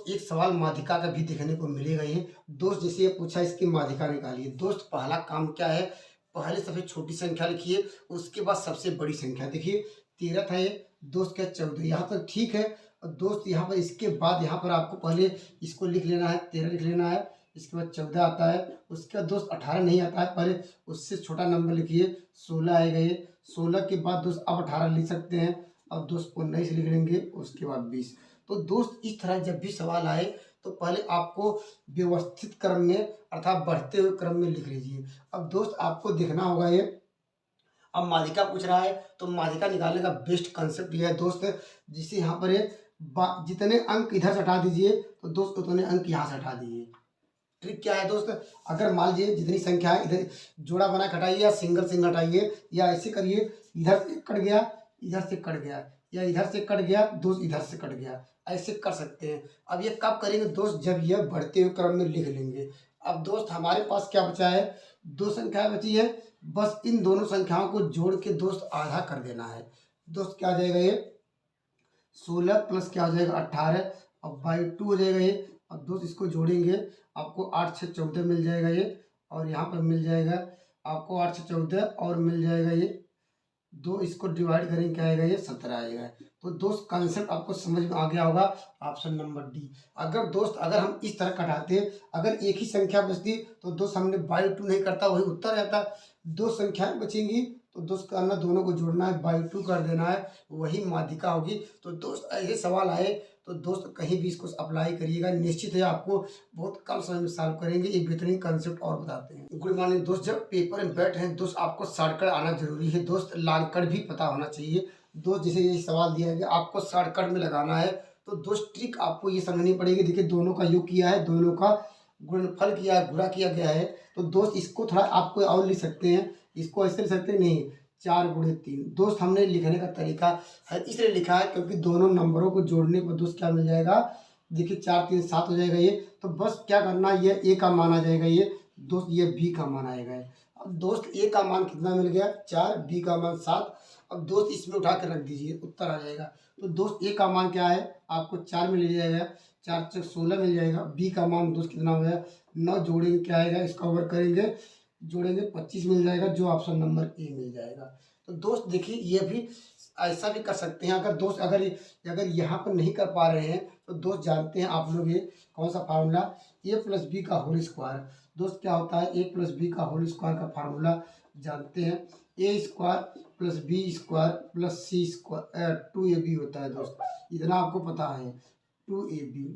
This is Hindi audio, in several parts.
दोस्त एक सवाल माध्यिका का भी देखने को मिलेगा ये। दोस्त जैसे ये पूछा इसकी माध्यिका निकालिए। दोस्त पहला काम क्या है, पहले सबसे छोटी संख्या लिखिए, उसके बाद सबसे बड़ी संख्या। देखिए 13 था ये, दोस्त क्या 14, यहाँ तक ठीक है। और दोस्त यहाँ पर इसके बाद यहाँ पर आपको पहले इसको लिख लेना है, 13 लिख लेना है, इसके बाद 14 आता है, उसके बाद दोस्त 18 नहीं आता है, पहले उससे छोटा नंबर लिखिए, 16 आएगा ये। 16 के बाद दोस्त अब 18 लिख सकते हैं। अब दोस्त 19 लिख लेंगे, उसके बाद 20। तो दोस्त इस तरह जब भी सवाल आए तो पहले आपको व्यवस्थित क्रम में अर्थात बढ़ते हुए क्रम में लिख लीजिए। अब दोस्त आपको देखना होगा ये, अब माध्यिका पूछ रहा है तो माध्यिका निकालने का बेस्ट कंसेप्ट ये है दोस्त, जिसे यहाँ पर ये जितने अंक इधर से हटा दीजिए तो दोस्त उतने अंक यहाँ से हटा दीजिए। ट्रिक क्या है दोस्त, अगर मान लीजिए जितनी संख्या है इधर जोड़ा बना के हटाइए या सिंगल सिंगल हटाइए, या ऐसे करिए, इधर से कट गया, इधर से कट गया, या इधर से कट गया दोस्त, इधर से कट गया, ऐसे कर सकते हैं। अब ये कब करेंगे दोस्त, जब यह बढ़ते हुए क्रम में लिख लेंगे। अब दोस्त हमारे पास क्या बचा है, दो संख्याएं बची है, बस इन दोनों संख्याओं को जोड़ के दोस्त आधा कर देना है। दोस्त क्या आ जाएगा ये, 16 प्लस क्या हो जाएगा 18, और बाई 2 हो जाएगा ये। अब दोस्त इसको जोड़ेंगे, आपको 8 6 14 मिल जाएगा ये, और यहाँ पर मिल जाएगा आपको 8 6 14 और मिल जाएगा ये, दो इसको डिवाइड करेंगे क्या आएगा ये 17 आएगा। तो दोस्त कंसेप्ट आपको समझ में आ गया होगा, ऑप्शन नंबर डी। अगर दोस्त अगर हम इस तरह कटाते, अगर एक ही संख्या बचती तो दोस्त हमने बाई 2 नहीं करता, वही उत्तर रहता। दो संख्याएं बचेंगी तो दोस्त करना, दोनों को जोड़ना है, बाई 2 कर देना है, वही माध्यिका होगी। तो दोस्त ऐसे सवाल आए तो दोस्त कहीं भी इसको अप्लाई करिएगा, निश्चित है आपको बहुत कम समय में सॉल्व करेंगे। एक बेहतरीन कंसेप्ट और बताते हैं। गुड मॉर्निंग दोस्त, जब पेपर में बैठे हैं दोस्त आपको शॉर्टकट आना जरूरी है दोस्त, लॉन्ग कट भी पता होना चाहिए दोस्त। जैसे ये सवाल दिया है कि आपको शॉर्टकट में लगाना है, तो दोस्त ट्रिक आपको ये समझनी पड़ेगी। देखिए दोनों का योग किया है, दोनों का गुणनफल किया है, गुणा किया गया है। तो दोस्त इसको थोड़ा आपको और लिख सकते हैं, इसको ऐसे लिख सकते हैं, नहीं 4 गुणे 3। दोस्त हमने लिखने का तरीका है इसलिए लिखा है क्योंकि दोनों नंबरों को जोड़ने पर दोस्त क्या मिल जाएगा, देखिए 4 3 7 हो जाएगा ये। तो बस क्या करना, ये ए का मान आ जाएगा ये दोस्त, ये बी का मान आएगा। अब दोस्त ए का मान कितना मिल गया 4, बी का मान 7। अब दोस्त इसमें उठा कर रख दीजिए, उत्तर आ जाएगा। तो दोस्त ए का मान क्या है, आपको 4 मिल जाएगा, 4 4 16 मिल जाएगा। बी का मान दोस्त कितना हो गया 9, जोड़ेंगे क्या आएगा, इसका ओवर करेंगे, जोड़ेंगे 25 मिल जाएगा, जो ऑप्शन नंबर ए मिल जाएगा। तो दोस्त देखिए ये भी ऐसा भी कर सकते हैं। अगर दोस्त अगर यहाँ पर नहीं कर पा रहे हैं तो दोस्त जानते हैं आप लोग ये कौन सा फार्मूला, ए प्लस बी का होल स्क्वायर। दोस्त क्या होता है, ए प्लस बी का होल स्क्वायर का फार्मूला जानते हैं, A square plus B square plus C square 2ab होता है दोस्त, इतना आपको पता है 2ab।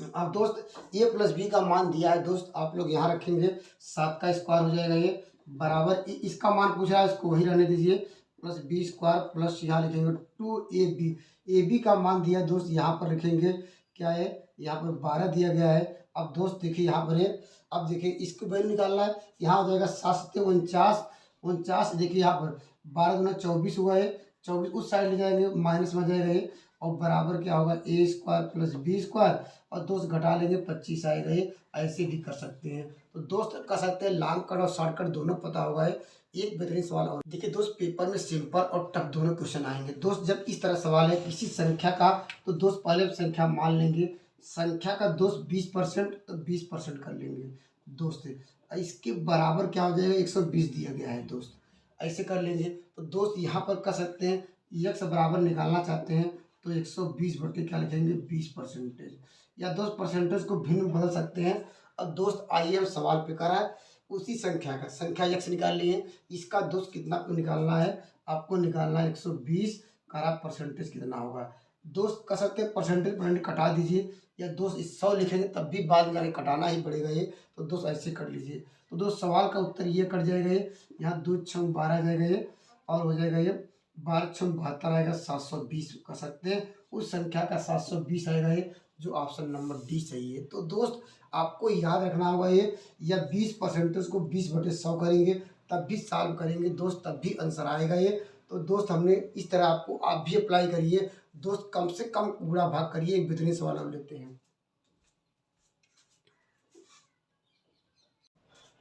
अब दोस्त ए प्लस बी का मान दिया है दोस्त, आप लोग यहाँ रखेंगे, 7 का स्क्वायर हो जाएगा ये, बराबर इसका मान पूछ रहा है, इसको वही रहने दीजिए, प्लस बी स्क्वायर प्लस यहाँ लिखेंगे 2ab। ए बी का मान दिया है दोस्त, यहाँ पर लिखेंगे क्या है, यहाँ पर 12 दिया गया है। अब दोस्त देखिए यहाँ पर है, अब देखिए इसको वैल्यू निकालना है, यहाँ हो जाएगा 7 7 49, 49 देखिए यहाँ पर 12 गुना 24 हुआ है, 24 उस साइड ले जाएंगे, माइनस में जाएगा ये, और बराबर क्या होगा ए स्क्वायर प्लस बी स्क्वायर, और दोस्त घटा लेंगे 25 आएगा ये। ऐसे भी कर सकते हैं। तो दोस्त कर सकते हैं, लॉन्ग कट और शॉर्ट कट दोनों पता होगा है। एक बेहतरीन सवाल और देखिए दोस्त, पेपर में सिंपल और टफ दोनों क्वेश्चन आएंगे दोस्त। जब इस तरह सवाल है किसी संख्या का, तो दोस्त पहले संख्या मान लेंगे, संख्या का दोस्त 20% तो 20% कर लेंगे दोस्त, इसके बराबर क्या हो जाएगा 120 दिया गया है दोस्त, ऐसे कर लेंगे। तो दोस्त यहाँ पर कर सकते हैं, यक्स बराबर निकालना चाहते हैं तो 120 बटे क्या लिखेंगे 20%, या दोस्त परसेंटेज को भिन्न बदल सकते हैं। अब दोस्त आइए हम सवाल पे करा है, उसी संख्या का संख्या यक्स निकाल लिए, इसका दोस्त कितना को निकालना है, आपको निकालना है 120 का परसेंटेज कितना होगा। दोस्त कर सकते हैं परसेंटेज कटा दीजिए, या दोस्त इस 100 लिखेंगे तब भी बाद में कटाना ही पड़ेगा ये, तो दोस्त ऐसे कर लीजिए। तो दोस्त सवाल का उत्तर ये कट जाएगा ये, यहाँ 2 6 12 जाएगा ये, और हो जाएगा ये 12 6 72 आएगा, 720 कर सकते हैं, उस संख्या का 720 आएगा ये, जो ऑप्शन नंबर डी सही है। तो दोस्त आपको याद रखना होगा ये, या 20% को 20/100 करेंगे तब भी सॉल्व करेंगे दोस्त, तब भी आंसर आएगा ये। तो दोस्त हमने इस तरह आपको, आप भी अप्लाई करिए दोस्त, कम से कम बुरा भाग करिए। एक बेहतरीन सवाल हम लेते हैं।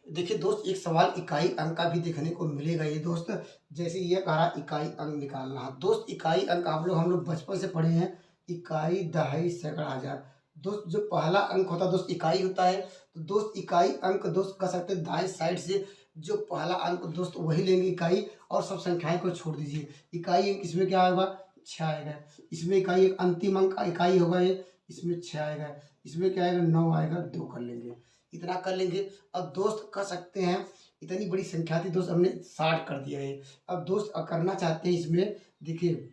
देखिए दोस्त, एक सवाल इकाई अंक का भी देखने को मिलेगा ये दोस्त। जैसे ये कह रहा इकाई अंक निकालना है दोस्त, इकाई अंक आप लोग हम लोग बचपन से पढ़े हैं, इकाई दहाई सैकड़ा हजार। दोस्त जो पहला अंक होता है दोस्त इकाई होता है, तो दोस्त इकाई अंक दोस्त कह सकते हैं दाएं साइड से जो पहला अंक दोस्त वही लेंगे इकाई, और सब संख्याएं को छोड़ दीजिए। इकाई अंक इसमें क्या होगा, 6 आएगा। इसमें इकाई एक अंतिम अंक इकाई होगा ये, इसमें 6 आएगा। इसमें क्या आएगा, 9 आएगा, 2 कर लेंगे, इतना कर लेंगे। अब दोस्त कह सकते हैं इतनी बड़ी संख्या थी दोस्त, हमने 60 कर दिया है। अब दोस्त करना चाहते हैं इसमें, देखिए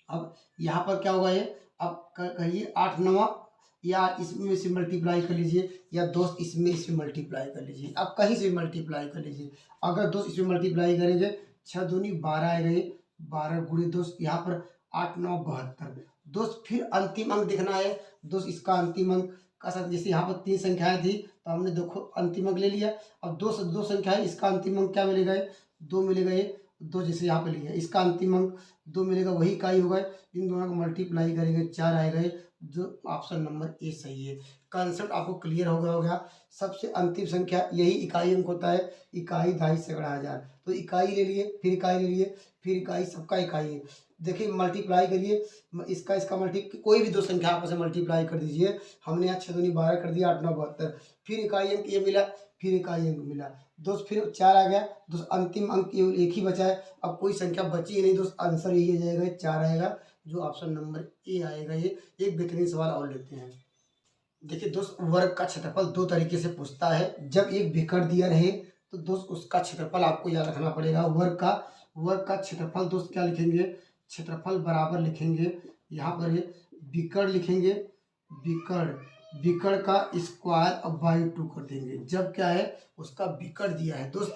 अब यहाँ पर क्या होगा ये, अब कहिए 8 9, या इसमें से मल्टीप्लाई कर लीजिए, या दोस्त इसमें से मल्टीप्लाई कर लीजिए। अब कहीं से भी मल्टीप्लाई कर लीजिए। अगर दोस्त इसमें मल्टीप्लाई करेंगे 6 दूनी 12 आएगा ये, 12 गुणे दोस्त यहाँ पर 8 9 72। दोस्त फिर अंतिम अंक देखना है दोस्त, इसका अंतिम अंक का साथ जैसे यहाँ पर 3 संख्याएं थी तो हमने देखो अंतिम अंक ले लिया। अब दो संख्याएं, इसका अंतिम अंक क्या मिलेगा, 2 मिलेगा ये, 2 जैसे यहाँ पे लिया, इसका अंतिम अंक 2 मिलेगा, वही इकाई होगा। इन दोनों को मल्टीप्लाई करेंगे 4 आएगा ये, जो ऑप्शन नंबर ए सही है। कंसेप्ट आपको क्लियर हो गया होगा। सबसे अंतिम संख्या यही इकाई अंक होता है, इकाई 2.5 सैकड़ा हज़ार। तो इकाई ले लिए, फिर इकाई ले लिए, फिर इकाई, सबका इकाई है। देखिए मल्टीप्लाई करिए, इसका मल्टी कोई भी दो संख्या आपस में मल्टीप्लाई कर दीजिए। हमने यहाँ 6 दूनी 12 कर दिया, 8 9 72, फिर इकाई अंक ये मिला, फिर इकाई अंक मिला दोस्त, फिर 4 आ गया दोस्त। अंतिम अंक केवल एक ही बचा है, अब कोई संख्या बची ही नहीं दोस्त, आंसर यही आ जाएगा, 4 आएगा, जो ऑप्शन नंबर ए आएगा। ये एक बेहतरीन सवाल और लेते हैं। देखिए दोस्त, वर्ग का क्षेत्रफल दो तरीके से पूछता है। जब एक विकर्ण दिया रहे तो दोस्त उसका क्षेत्रफल आपको याद रखना पड़ेगा। वर्ग का क्षेत्रफल दोस्त क्या लिखेंगे, क्षेत्रफल बराबर लिखेंगे, यहाँ पर ये विकर्ण लिखेंगे, विकर्ण का स्क्वायर अब बाई 2 कर देंगे। जब क्या है, उसका विकर्ण दिया है दोस्त।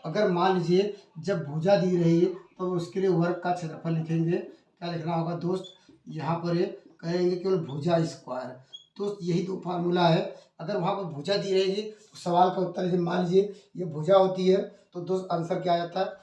अगर मान लीजिए जब भुजा दी रही है तो उसके लिए वर्ग का क्षेत्रफल लिखेंगे। क्या लिखना होगा दोस्त, यहाँ पर ये कहेंगे केवल भुजा स्क्वायर। दोस्त यही तो फार्मूला है। अगर वहाँ पर भुजा दी रहेगी तो सवाल का उत्तर, जैसे मान लीजिए ये भुजा होती है तो दोस्त आंसर क्या आ जाता है,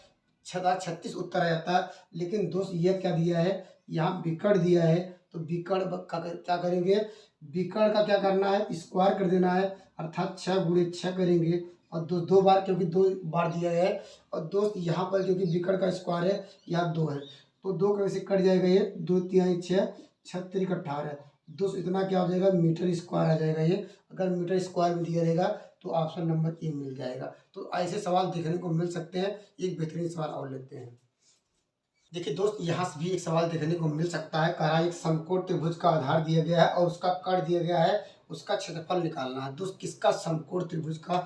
36 उत्तर आ जाता है। लेकिन दोस्त ये क्या दिया है, यहाँ विकर्ण दिया है, तो विकर्ण का क्या करेंगे, विकर्ण का क्या करना है, स्क्वायर कर देना है, अर्थात 6 गुणे 6 करेंगे। और दो बार, क्योंकि 2 बार दिया गया है। और दोस्त यहाँ पर क्योंकि विकर्ण का स्क्वायर है, यहाँ 2 है, तो 2 कैसे कट जाएगा, ये 2 3 6, 6 3 18 दोस्त, इतना क्या हो जाएगा, मीटर स्क्वायर आ जाएगा ये। अगर मीटर स्क्वायर में दिया रहेगा तो ऑप्शन नंबर ए मिल जाएगा। तो ऐसे सवाल देखने को मिल सकते हैं। एक बेहतरीन सवाल और लेते हैं। देखिए दोस्त, यहाँ से भी एक सवाल देखने को मिल सकता है। कह रहा है एक समकोण त्रिभुज का आधार दिया गया है और उसका कर्ण दिया गया है, उसका क्षेत्रफल निकालना है। दोस्त किसका समकोण त्रिभुज का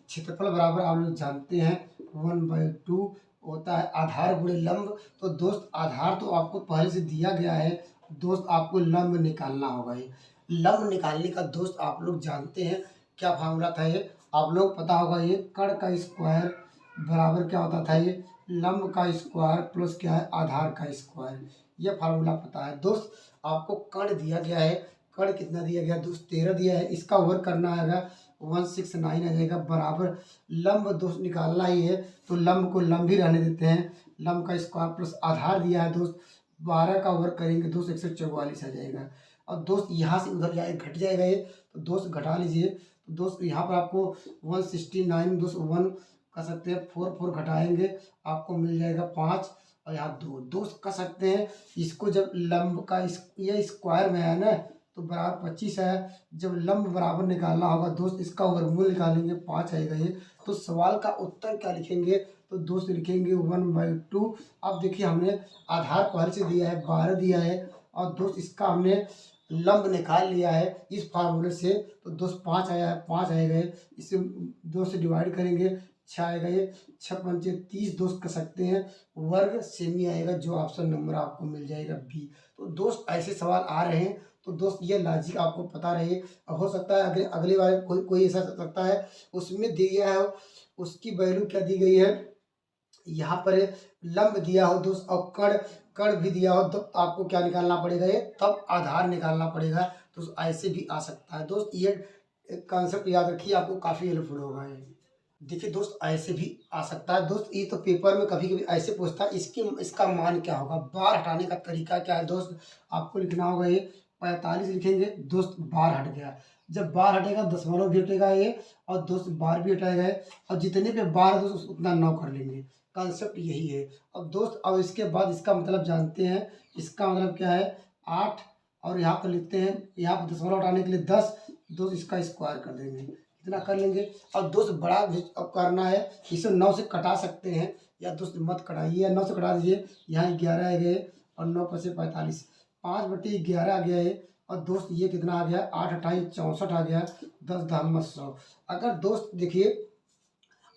क्षेत्रफल बराबर आप लोग जानते हैं 1/2 होता है आधार गुणे लंब। तो दोस्त आधार तो आपको पहले से दिया गया है दोस्त, आपको लंब निकालना होगा। ये लंब निकालने का दोस्त आप लोग जानते हैं क्या फार्मूला था, ये आप लोग पता होगा। ये कर्ण का स्क्वायर बराबर क्या होता था, ये लंब का स्क्वायर प्लस क्या है, आधार का स्क्वायर। ये फार्मूला पता है दोस्त। आपको कर्ण दिया गया है, कर्ण कितना दिया गया दोस्त, 13 दिया है। इसका वर्ग करना आएगा 169 आ जाएगा, बराबर लंब दोस्त निकालना ही है तो लंब को लंब ही रहने देते हैं। लंब का स्क्वायर प्लस आधार दिया है दोस्त, 12 का वर्ग करेंगे दोस्त 144 आ जाएगा। और दोस्त यहाँ से उधर जाए घट जाएगा ये, तो दोस्त घटा लीजिए। तो दोस्त यहाँ पर आपको 169 दोस्त 1 कर सकते हैं, 4 घटाएंगे आपको मिल जाएगा 5, और यहाँ 2 दोस्त कर सकते हैं। इसको जब लंब का ये स्क्वायर में है ना, तो बराबर 25 है। जब लंब बराबर निकालना होगा दोस्त, इसका वर्गमूल निकालेंगे, 5 आएगा ये। तो सवाल का उत्तर क्या लिखेंगे, तो दोस्त लिखेंगे 1/2। अब देखिए हमने आधार पहले से दिया है 12 दिया है, और दोस्त इसका हमने लंब निकाल लिया है इस फार्मूले से। तो दोस्त 5 आया है, 5 आएगा, इसे 2 से डिवाइड करेंगे, 6 आएगा ये, 6 पंचे 30 दोस्त कर सकते हैं, वर्ग सेमी आएगा, जो ऑप्शन नंबर आपको मिल जाएगा बी। तो दोस्त ऐसे सवाल आ रहे हैं तो दोस्त ये लॉजिक आपको पता रहे। अब हो सकता है अगले बार कोई ऐसा सकता है उसमें दिया है, उसकी वैल्यू क्या दी गई है, यहाँ पर लंब दिया हो दोस्त और कर्ण भी दिया हो, तो आपको क्या निकालना पड़ेगा, ये तब आधार निकालना पड़ेगा। तो ऐसे भी आ सकता है दोस्त, ये कॉन्सेप्ट याद रखिए, आपको काफ़ी हेल्पफुल होगा ये। देखिए दोस्त, ऐसे भी आ सकता है दोस्त, ये तो पेपर में कभी कभी ऐसे पूछता है। इसका मान क्या होगा, बार हटाने का तरीका क्या है दोस्त, आपको लिखना होगा ये 45 लिखेंगे दोस्त, बार हट गया। जब बार हटेगा दशमलव भी हटेगा ये, और दोस्त बार भी हटाएगा ये, और जितने पे बार दोस्त उतना 9 कर लेंगे। कॉन्सेप्ट यही है। अब दोस्त, अब इसके बाद इसका मतलब जानते हैं, इसका मतलब क्या है, 8 और यहाँ पर लिखते हैं, यहाँ पर दशमलव हटाने के लिए 10, दोस्त इसका स्क्वायर कर देंगे, इतना कर लेंगे। और दोस्त बड़ा अब करना है, इसे 9 से कटा सकते हैं, या दोस्त मत कटाइए, या 9 से कटा दीजिए। यहाँ 11 आ गए और 9 5 45, 5/11 आ गया है। और दोस्त ये कितना आ गया, 8 28 64 आ गया, 10 10 100। अगर दोस्त देखिए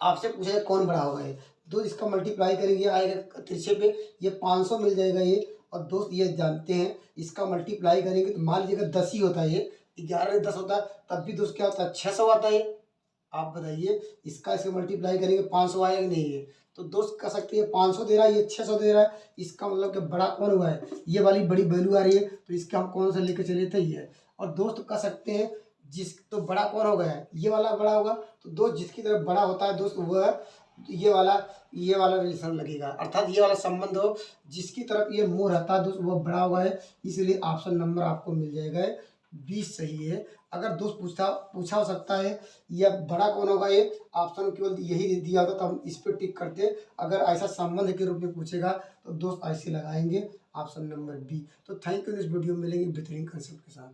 आपसे पूछा जाए कौन बड़ा होगा, ये दोस्त इसका मल्टीप्लाई करेंगे आएगा तिरछे पे, ये 500 मिल जाएगा ये। और दोस्त ये जानते हैं इसका मल्टीप्लाई करेंगे तो मान लीजिएगा 10 ही होता है, ये 11 में 10 होता है, तब भी दोस्त क्या होता है 600 आता है। आप बताइए इसका इससे मल्टीप्लाई करेंगे 500 आएगा कि नहीं है। तो दोस्त कह सकते हैं 500 दे रहा है, ये 600 दे रहा है, इसका मतलब कि बड़ा कौन हुआ है, ये वाली बड़ी वैल्यू आ रही है, तो इसका हम कौन सा लेकर चले थे ये। और दोस्त कह सकते हैं जिस तो बड़ा कौन हो गया है, ये वाला बड़ा होगा। तो दोस्त जिसकी तरफ बड़ा होता है दोस्त वह ये वाला रिलेशन लगेगा, अर्थात ये वाला संबंध हो जिसकी तरफ ये मुंह रहता है दोस्त वो बड़ा हुआ है। इसलिए ऑप्शन नंबर आपको मिल जाएगा 20 सही है। अगर दोस्त पूछा हो सकता है यह बड़ा कौन होगा, ये ऑप्शन केवल यही दिया होता तो हम इस पर टिक करते। अगर ऐसा संबंध के रूप में पूछेगा तो दोस्त ऐसे लगाएंगे ऑप्शन नंबर बी। तो थैंक यू, इस वीडियो में मिलेंगे बेहतरीन कंसेप्ट के साथ।